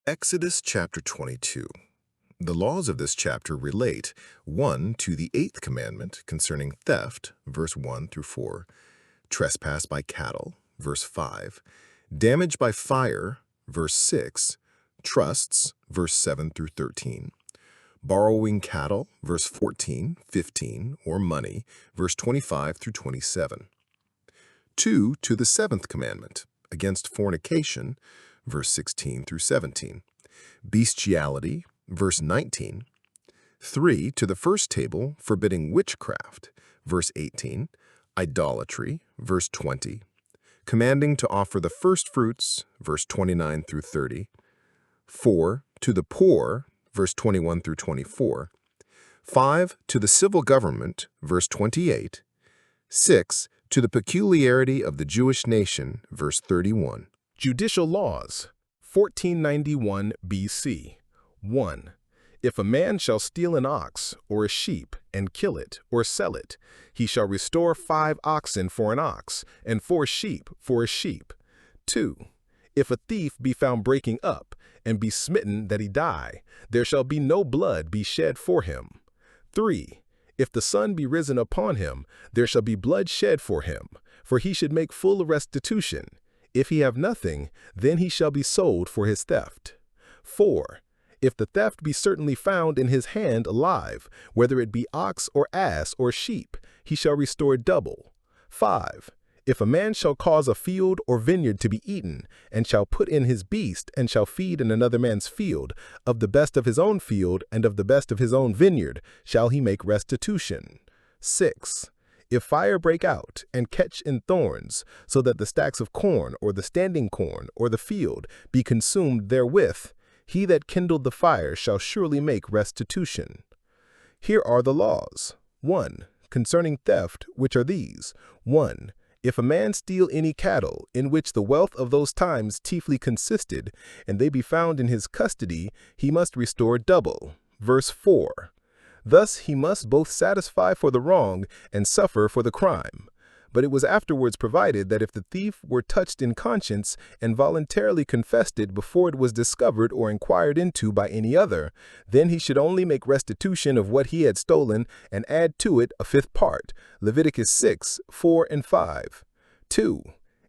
Exodus chapter 22. The laws of this chapter relate 1 to the 8th commandment concerning theft, verse 1 through 4, trespass by cattle, verse 5, damage by fire, verse 6, trusts, verse 7 through 13, borrowing cattle, verse 14, 15, or money, verse 25 through 27. 2 to the 7th commandment, against fornication, verse 16 through 17, bestiality, verse 19, 3 to the first table, forbidding witchcraft, verse 18, idolatry, verse 20, commanding to offer the first fruits, verse 29 through 30, 4 to the poor, verse 21 through 24, 5 to the civil government, verse 28, 6 to the peculiarity of the Jewish nation, verse 31. Judicial laws, 1491 BC. 1. If a man shall steal an ox or a sheep and kill it or sell it, he shall restore 5 oxen for an ox and 4 sheep for a sheep. 2. If a thief be found breaking up and be smitten that he die, there shall be no blood be shed for him. 3. If the sun be risen upon him, there shall be blood shed for him, for he should make full restitution. If he have nothing, then he shall be sold for his theft. 4. If the theft be certainly found in his hand alive, whether it be ox or ass or sheep, he shall restore double. 5. If a man shall cause a field or vineyard to be eaten, and shall put in his beast, and shall feed in another man's field, of the best of his own field and of the best of his own vineyard, shall he make restitution. 6. If fire break out and catch in thorns, so that the stacks of corn or the standing corn or the field be consumed therewith, he that kindled the fire shall surely make restitution. Here are the laws. 1. Concerning theft, which are these. 1. If a man steal any cattle, in which the wealth of those times chiefly consisted, and they be found in his custody, he must restore double. Verse 4. Thus he must both satisfy for the wrong and suffer for the crime. But it was afterwards provided that if the thief were touched in conscience and voluntarily confessed it before it was discovered or inquired into by any other, then he should only make restitution of what he had stolen and add to it a 5th part. Leviticus 6, 4 and 5. 2.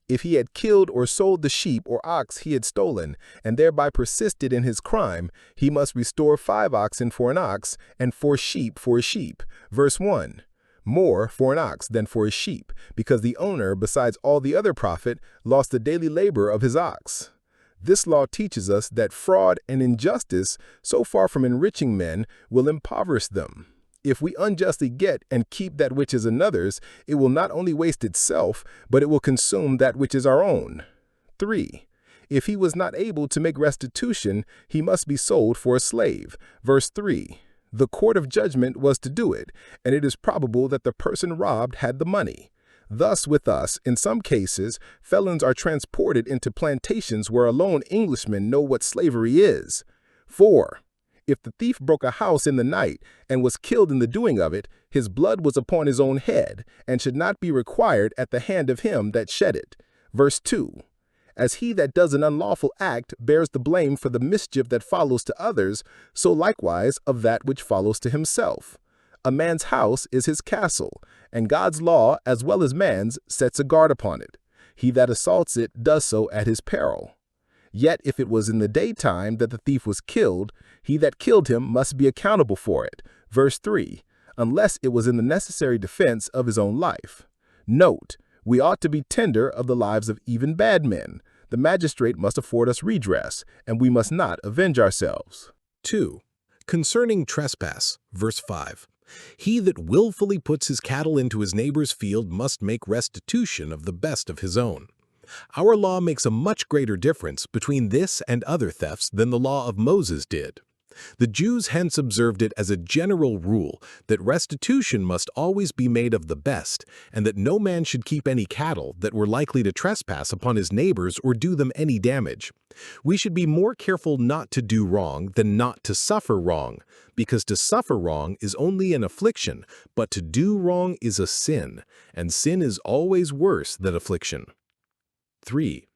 If he had killed or sold the sheep or ox he had stolen, and thereby persisted in his crime, he must restore 5 oxen for an ox, and 4 sheep for a sheep. Verse 1. More for an ox than for a sheep, because the owner, besides all the other profit, lost the daily labor of his ox. This law teaches us that fraud and injustice, so far from enriching men, will impoverish them. If we unjustly get and keep that which is another's, it will not only waste itself, but it will consume that which is our own. 3. If he was not able to make restitution, he must be sold for a slave. Verse 3. The court of judgment was to do it, and it is probable that the person robbed had the money. Thus with us, in some cases, felons are transported into plantations where alone Englishmen know what slavery is. 4. If the thief broke a house in the night and was killed in the doing of it, his blood was upon his own head, and should not be required at the hand of him that shed it. Verse 2. As he that does an unlawful act bears the blame for the mischief that follows to others, so likewise of that which follows to himself. A man's house is his castle, and God's law, as well as man's, sets a guard upon it. He that assaults it does so at his peril. Yet if it was in the daytime that the thief was killed, he that killed him must be accountable for it. Verse 3. Unless it was in the necessary defense of his own life. Note, we ought to be tender of the lives of even bad men. The magistrate must afford us redress, and we must not avenge ourselves. 2. Concerning trespass, verse 5. He that willfully puts his cattle into his neighbor's field must make restitution of the best of his own. Our law makes a much greater difference between this and other thefts than the law of Moses did. The Jews hence observed it as a general rule that restitution must always be made of the best, and that no man should keep any cattle that were likely to trespass upon his neighbors or do them any damage. We should be more careful not to do wrong than not to suffer wrong, because to suffer wrong is only an affliction, but to do wrong is a sin, and sin is always worse than affliction. 3.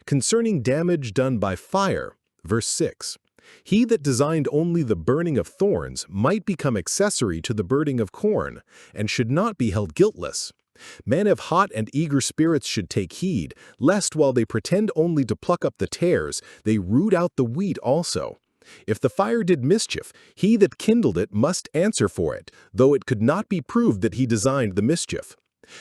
Concerning damage done by fire, Verse 6. He that designed only the burning of thorns might become accessory to the burning of corn, and should not be held guiltless. Men of hot and eager spirits should take heed, lest while they pretend only to pluck up the tares, they root out the wheat also. If the fire did mischief, he that kindled it must answer for it, though it could not be proved that he designed the mischief.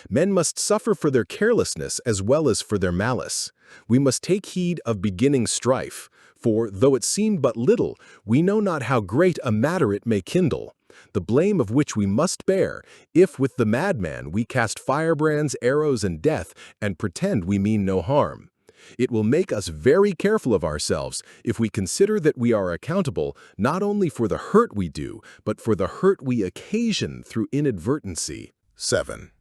Men must suffer for their carelessness as well as for their malice. We must take heed of beginning strife, for, though it seem but little, we know not how great a matter it may kindle, the blame of which we must bear, if with the madman we cast firebrands, arrows, and death, and pretend we mean no harm. It will make us very careful of ourselves if we consider that we are accountable not only for the hurt we do, but for the hurt we occasion through inadvertency. 7.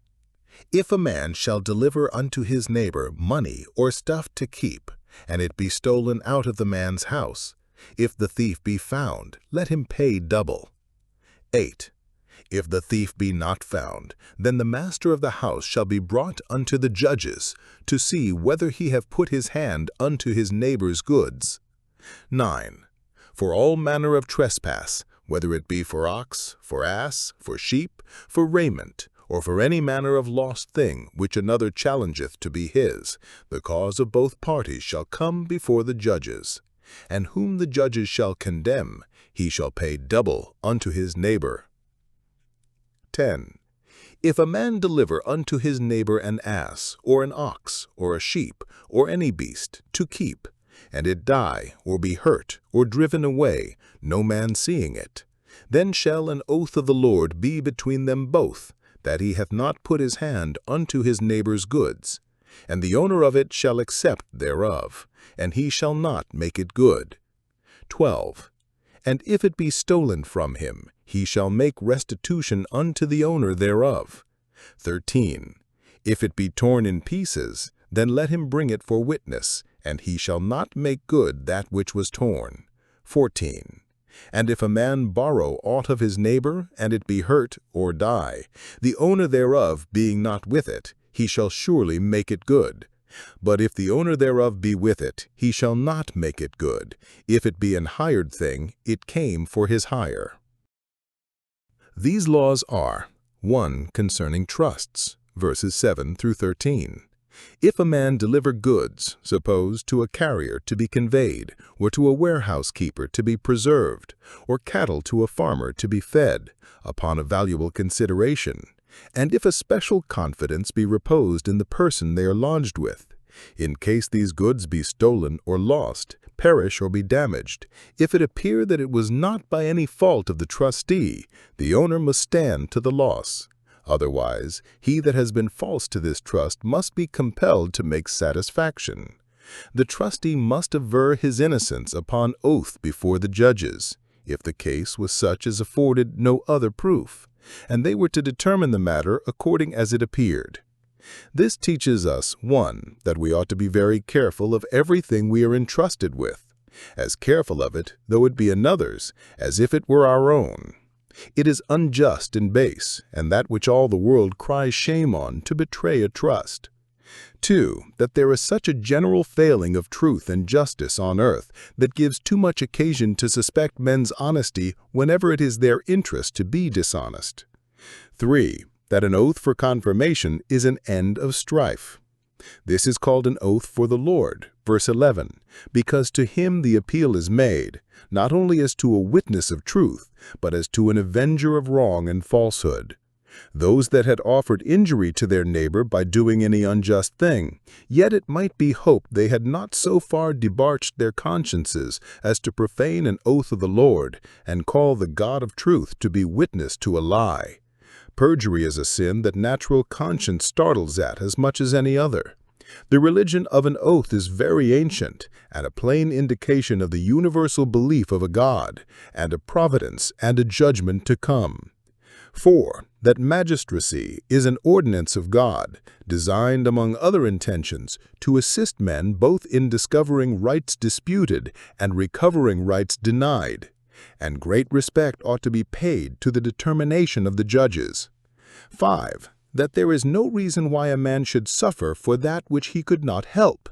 If a man shall deliver unto his neighbor money or stuff to keep, and it be stolen out of the man's house, if the thief be found, let him pay double. 8. If the thief be not found, then the master of the house shall be brought unto the judges, to see whether he have put his hand unto his neighbor's goods. 9. For all manner of trespass, whether it be for ox, for ass, for sheep, for raiment, or for any manner of lost thing which another challengeth to be his, the cause of both parties shall come before the judges. And whom the judges shall condemn, he shall pay double unto his neighbor. 10. If a man deliver unto his neighbor an ass, or an ox, or a sheep, or any beast, to keep, and it die, or be hurt, or driven away, no man seeing it, then shall an oath of the Lord be between them both, that he hath not put his hand unto his neighbor's goods. And the owner of it shall accept thereof, and he shall not make it good. 12. And if it be stolen from him, he shall make restitution unto the owner thereof. 13. If it be torn in pieces, then let him bring it for witness, and he shall not make good that which was torn. 14. And if a man borrow aught of his neighbor, and it be hurt or die, the owner thereof being not with it, he shall surely make it good. But if the owner thereof be with it, he shall not make it good. If it be an hired thing, it came for his hire. These laws are: 1. Concerning trusts, verses 7 through 13. If a man deliver goods, suppose to a carrier to be conveyed, or to a warehouse keeper to be preserved, or cattle to a farmer to be fed, upon a valuable consideration, and if a special confidence be reposed in the person they are lodged with, in case these goods be stolen or lost, perish or be damaged, if it appear that it was not by any fault of the trustee, the owner must stand to the loss. Otherwise, he that has been false to this trust must be compelled to make satisfaction. The trustee must aver his innocence upon oath before the judges, if the case was such as afforded no other proof, and they were to determine the matter according as it appeared. This teaches us, 1. That we ought to be very careful of everything we are entrusted with, as careful of it, though it be another's, as if it were our own. It is unjust and base, and that which all the world cries shame on, to betray a trust. 2. That there is such a general failing of truth and justice on earth that gives too much occasion to suspect men's honesty whenever it is their interest to be dishonest. 3. That an oath for confirmation is an end of strife. This is called an oath for the Lord, verse 11, because to him the appeal is made, not only as to a witness of truth, but as to an avenger of wrong and falsehood. Those that had offered injury to their neighbor by doing any unjust thing, yet it might be hoped they had not so far debauched their consciences as to profane an oath of the Lord, and call the God of truth to be witness to a lie. Perjury is a sin that natural conscience startles at as much as any other. The religion of an oath is very ancient, and a plain indication of the universal belief of a God, and a providence and a judgment to come. 4. That magistracy is an ordinance of God, designed among other intentions to assist men both in discovering rights disputed and recovering rights denied, and great respect ought to be paid to the determination of the judges. 5. That there is no reason why a man should suffer for that which he could not help,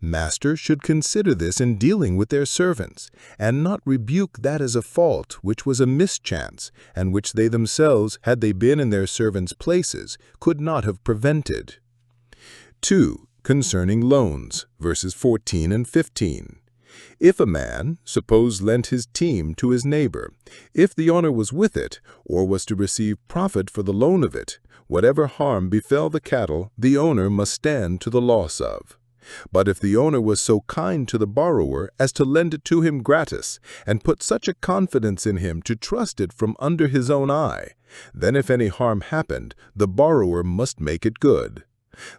Masters should consider this in dealing with their servants, and not rebuke that as a fault which was a mischance, and which they themselves, had they been in their servants' places, could not have prevented. 2. Concerning loans, verses 14 and 15. If a man, suppose, lent his team to his neighbor, if the owner was with it, or was to receive profit for the loan of it, whatever harm befell the cattle, the owner must stand to the loss of. But if the owner was so kind to the borrower as to lend it to him gratis, and put such a confidence in him to trust it from under his own eye, then if any harm happened, the borrower must make it good.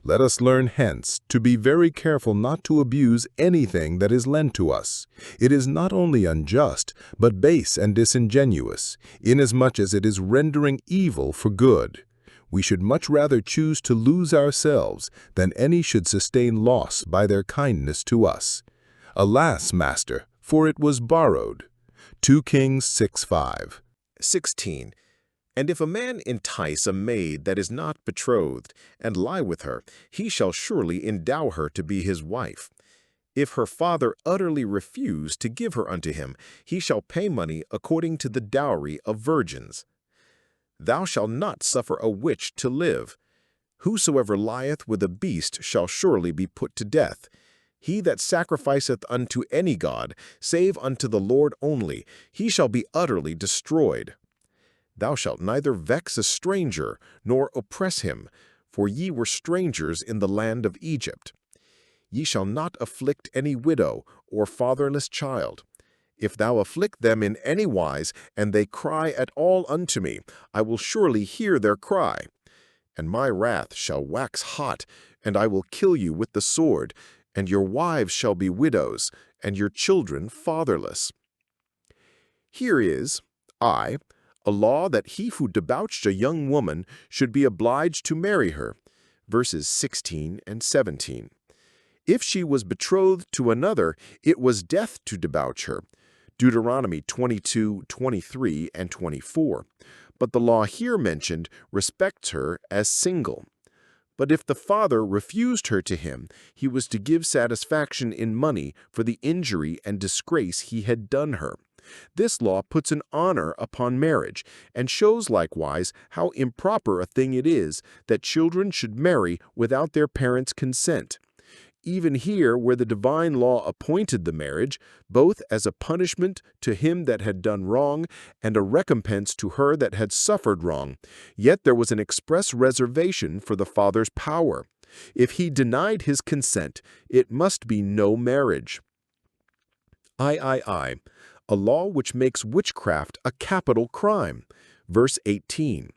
Let us learn hence to be very careful not to abuse anything that is lent to us. It is not only unjust, but base and disingenuous, inasmuch as it is rendering evil for good. We should much rather choose to lose ourselves than any should sustain loss by their kindness to us. Alas, master, for it was borrowed. 2 Kings 6:5. 16. And if a man entice a maid that is not betrothed, and lie with her, he shall surely endow her to be his wife. If her father utterly refuse to give her unto him, he shall pay money according to the dowry of virgins. Thou shalt not suffer a witch to live. Whosoever lieth with a beast shall surely be put to death. He that sacrificeth unto any god, save unto the Lord only, he shall be utterly destroyed. Thou shalt neither vex a stranger, nor oppress him, for ye were strangers in the land of Egypt. Ye shall not afflict any widow, or fatherless child. If thou afflict them in any wise, and they cry at all unto me, I will surely hear their cry. And my wrath shall wax hot, and I will kill you with the sword, and your wives shall be widows, and your children fatherless. Here is, a law that he who debauched a young woman should be obliged to marry her, verses 16 and 17. If she was betrothed to another, it was death to debauch her, Deuteronomy 22, 23, and 24. But the law here mentioned respects her as single. But if the father refused her to him, he was to give satisfaction in money for the injury and disgrace he had done her. This law puts an honor upon marriage, and shows likewise how improper a thing it is that children should marry without their parents' consent. Even here, where the divine law appointed the marriage, both as a punishment to him that had done wrong and a recompense to her that had suffered wrong, yet there was an express reservation for the father's power. If he denied his consent, it must be no marriage. A law which makes witchcraft a capital crime. Verse 18.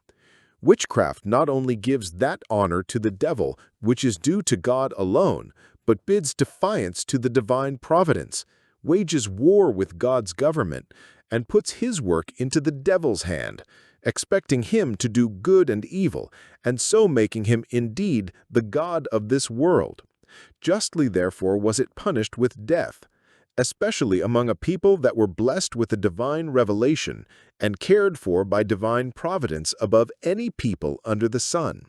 Witchcraft not only gives that honor to the devil which is due to God alone, but bids defiance to the divine providence, wages war with God's government, and puts his work into the devil's hand, expecting him to do good and evil, and so making him indeed the god of this world. Justly therefore was it punished with death, especially among a people that were blessed with a divine revelation and cared for by divine providence above any people under the sun.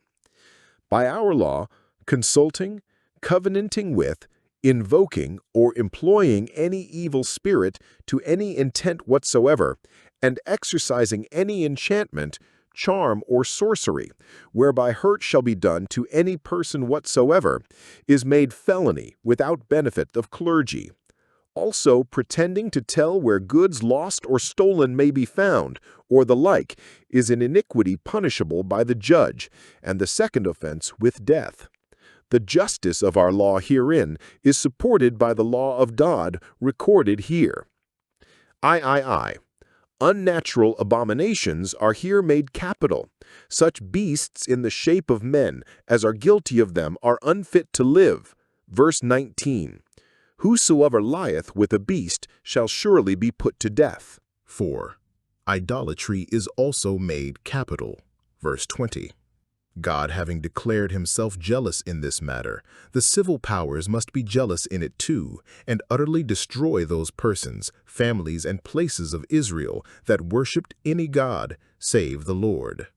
By our law, consulting, covenanting with, invoking, or employing any evil spirit to any intent whatsoever, and exercising any enchantment, charm, or sorcery, whereby hurt shall be done to any person whatsoever, is made felony without benefit of clergy. Also, pretending to tell where goods lost or stolen may be found, or the like, is an iniquity punishable by the judge, and the second offense with death. The justice of our law herein is supported by the law of God recorded here. Unnatural abominations are here made capital. Such beasts in the shape of men as are guilty of them are unfit to live. Verse 19. Whosoever lieth with a beast shall surely be put to death. 4. Idolatry is also made capital. Verse 20. God having declared himself jealous in this matter, the civil powers must be jealous in it too, and utterly destroy those persons, families, and places of Israel that worshipped any god save the Lord.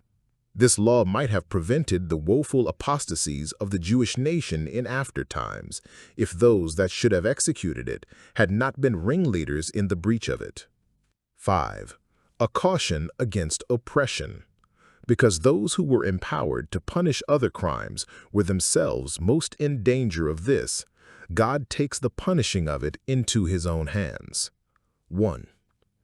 This law might have prevented the woeful apostasies of the Jewish nation in after times, if those that should have executed it had not been ringleaders in the breach of it. 5. A caution against oppression. Because those who were empowered to punish other crimes were themselves most in danger of this, God takes the punishing of it into his own hands. 1.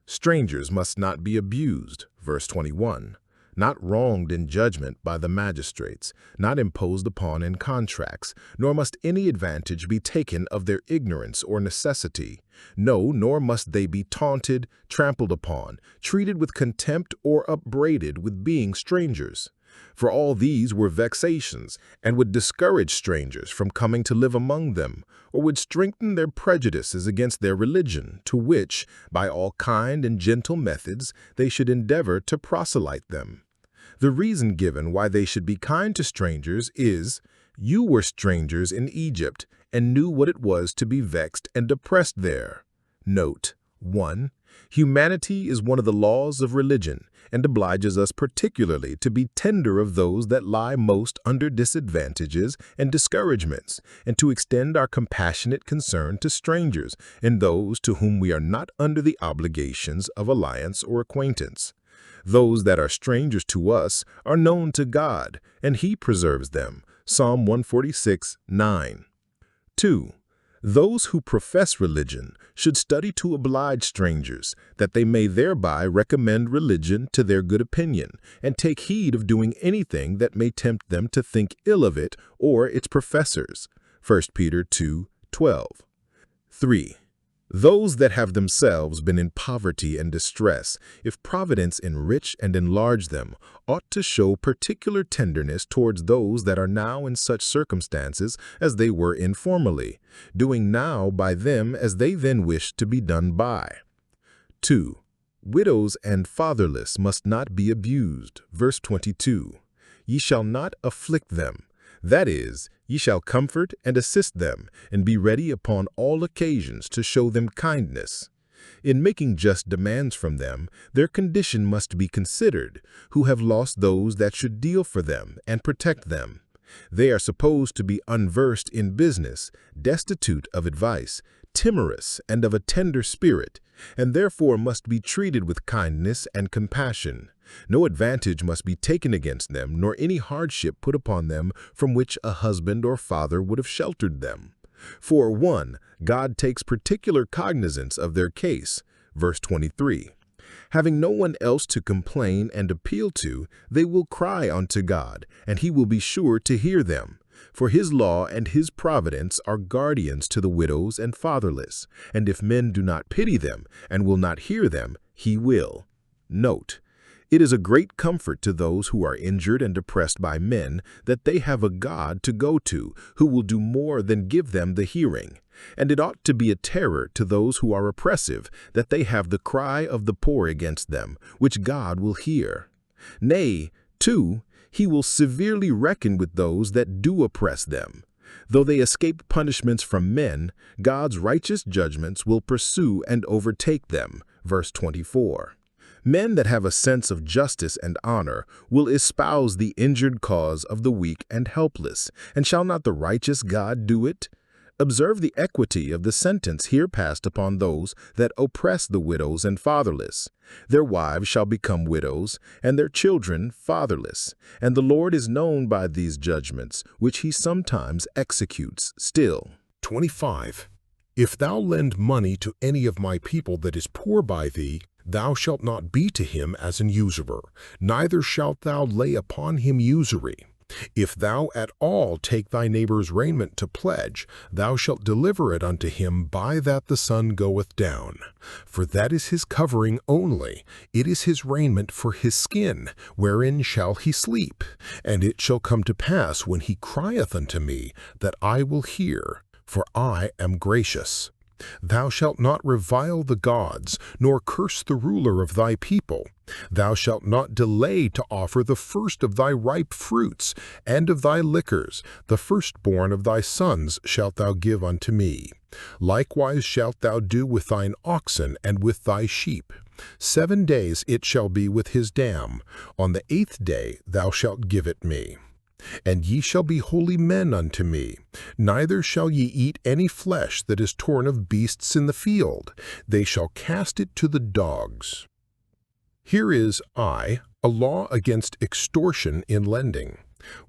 Strangers must not be abused, verse 21, not wronged in judgment by the magistrates, not imposed upon in contracts, nor must any advantage be taken of their ignorance or necessity. No, nor must they be taunted, trampled upon, treated with contempt, or upbraided with being strangers. For all these were vexations, and would discourage strangers from coming to live among them, or would strengthen their prejudices against their religion, to which, by all kind and gentle methods, they should endeavor to proselyte them. The reason given why they should be kind to strangers is, "You were strangers in Egypt, and knew what it was to be vexed and oppressed there." Note 1. Humanity is one of the laws of religion, and obliges us particularly to be tender of those that lie most under disadvantages and discouragements, and to extend our compassionate concern to strangers and those to whom we are not under the obligations of alliance or acquaintance. Those that are strangers to us are known to God, and he preserves them. Psalm 146:9. 2. Those who profess religion should study to oblige strangers, that they may thereby recommend religion to their good opinion, and take heed of doing anything that may tempt them to think ill of it or its professors. 1 Peter 2:12. 3. Those that have themselves been in poverty and distress, if Providence enrich and enlarge them, ought to show particular tenderness towards those that are now in such circumstances as they were in formerly, doing now by them as they then wished to be done by. 2. Widows and fatherless must not be abused. Verse 22. Ye shall not afflict them. That is, ye shall comfort and assist them, and be ready upon all occasions to show them kindness. In making just demands from them, their condition must be considered, who have lost those that should deal for them and protect them. They are supposed to be unversed in business, destitute of advice, timorous, and of a tender spirit, and therefore must be treated with kindness and compassion. No advantage must be taken against them, nor any hardship put upon them from which a husband or father would have sheltered them. For 1. God takes particular cognizance of their case. Verse 23. Having no one else to complain and appeal to, they will cry unto God, and he will be sure to hear them. For his law and his providence are guardians to the widows and fatherless, and if men do not pity them and will not hear them, he will. Note, it is a great comfort to those who are injured and oppressed by men that they have a God to go to who will do more than give them the hearing. And it ought to be a terror to those who are oppressive that they have the cry of the poor against them, which God will hear. Nay, 2, he will severely reckon with those that do oppress them. Though they escape punishments from men, God's righteous judgments will pursue and overtake them. Verse 24. Men that have a sense of justice and honor will espouse the injured cause of the weak and helpless, and shall not the righteous God do it? Observe the equity of the sentence here passed upon those that oppress the widows and fatherless. Their wives shall become widows, and their children fatherless. And the Lord is known by these judgments, which he sometimes executes still. 25. If thou lend money to any of my people that is poor by thee, thou shalt not be to him as an usurer, neither shalt thou lay upon him usury. If thou at all take thy neighbor's raiment to pledge, thou shalt deliver it unto him by that the sun goeth down. For that is his covering only, it is his raiment for his skin, wherein shall he sleep. And it shall come to pass when he crieth unto me, that I will hear, for I am gracious. Thou shalt not revile the gods, nor curse the ruler of thy people. Thou shalt not delay to offer the first of thy ripe fruits, and of thy liquors, the firstborn of thy sons shalt thou give unto me. Likewise shalt thou do with thine oxen and with thy sheep. 7 days it shall be with his dam. On the 8th day thou shalt give it me. And ye shall be holy men unto me. Neither shall ye eat any flesh that is torn of beasts in the field. They shall cast it to the dogs. Here is a law against extortion in lending.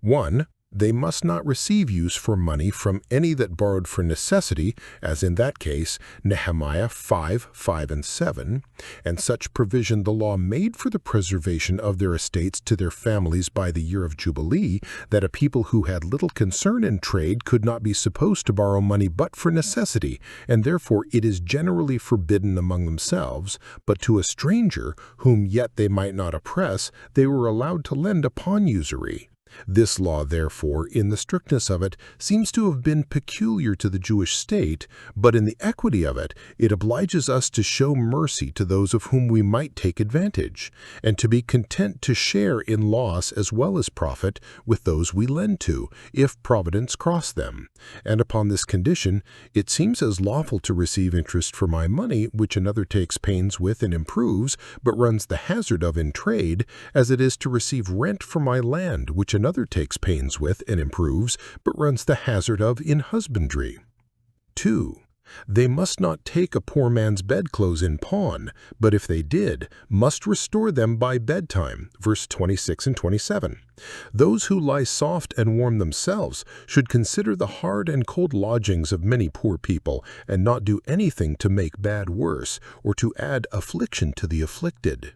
1. They must not receive use for money from any that borrowed for necessity, as in that case, Nehemiah 5:5 and 7, and such provision the law made for the preservation of their estates to their families by the year of Jubilee, that a people who had little concern in trade could not be supposed to borrow money but for necessity, and therefore it is generally forbidden among themselves, but to a stranger, whom yet they might not oppress, they were allowed to lend upon usury. This law, therefore, in the strictness of it, seems to have been peculiar to the Jewish state, but in the equity of it, it obliges us to show mercy to those of whom we might take advantage, and to be content to share in loss as well as profit with those we lend to, if providence cross them. And upon this condition, it seems as lawful to receive interest for my money, which another takes pains with and improves, but runs the hazard of in trade, as it is to receive rent for my land, which another takes pains with and improves, but runs the hazard of in husbandry. 2. They must not take a poor man's bedclothes in pawn, but if they did, must restore them by bedtime. Verse 26 and 27. Those who lie soft and warm themselves should consider the hard and cold lodgings of many poor people, and not do anything to make bad worse, or to add affliction to the afflicted.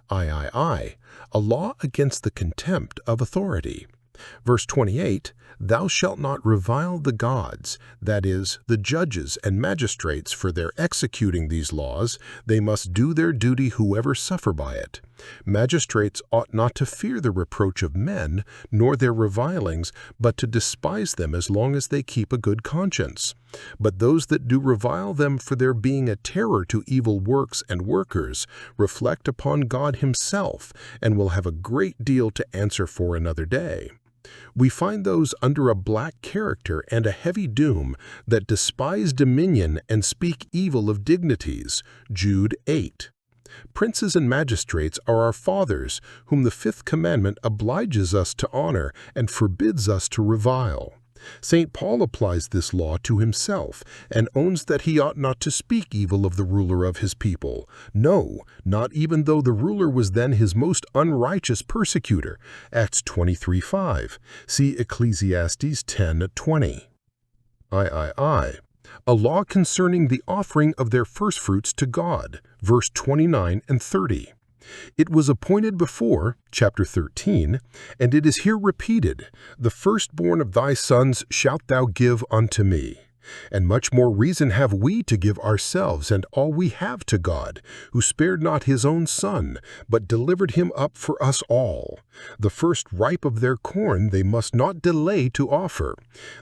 A law against the contempt of authority. Verse 28, Thou shalt not revile the gods, that is, the judges and magistrates, for their executing these laws. They must do their duty whoever suffer by it. Magistrates ought not to fear the reproach of men, nor their revilings, but to despise them as long as they keep a good conscience. But those that do revile them for their being a terror to evil works and workers, reflect upon God himself, and will have a great deal to answer for another day. We find those under a black character and a heavy doom that despise dominion and speak evil of dignities. Jude 8. Princes and magistrates are our fathers, whom the 5th commandment obliges us to honor and forbids us to revile. St. Paul applies this law to himself and owns that he ought not to speak evil of the ruler of his people. No, not even though the ruler was then his most unrighteous persecutor. Acts 23:5. See Ecclesiastes 10:20. A law concerning the offering of their firstfruits to God. Verse 29 and 30. It was appointed before, chapter 13, and it is here repeated, The firstborn of thy sons shalt thou give unto me. And much more reason have we to give ourselves and all we have to God, who spared not his own Son, but delivered him up for us all. The first ripe of their corn they must not delay to offer.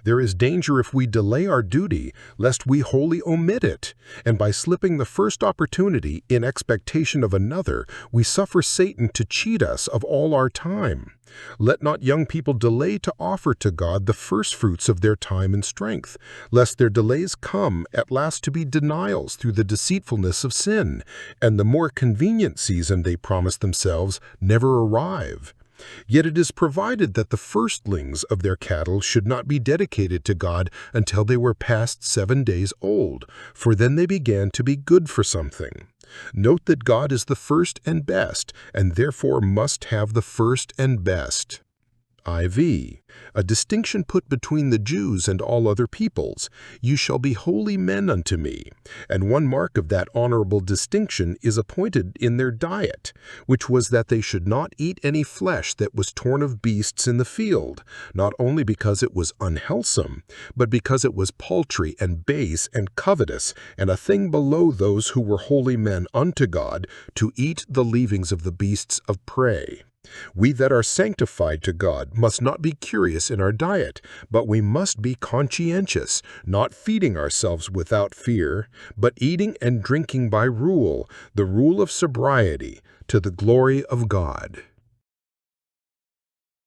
There is danger if we delay our duty, lest we wholly omit it, and by slipping the first opportunity in expectation of another, we suffer Satan to cheat us of all our time. Let not young people delay to offer to God the firstfruits of their time and strength, lest their delays come at last to be denials through the deceitfulness of sin, and the more convenient season they promise themselves never arrive. Yet it is provided that the firstlings of their cattle should not be dedicated to God until they were past 7 days old, for then they began to be good for something. Note that God is the first and best, and therefore must have the first and best. A distinction put between the Jews and all other peoples. You shall be holy men unto me. And one mark of that honorable distinction is appointed in their diet, which was that they should not eat any flesh that was torn of beasts in the field, not only because it was unwholesome, but because it was paltry and base and covetous, and a thing below those who were holy men unto God, to eat the leavings of the beasts of prey. We that are sanctified to God must not be curious in our diet, but we must be conscientious, not feeding ourselves without fear, but eating and drinking by rule, the rule of sobriety, to the glory of God.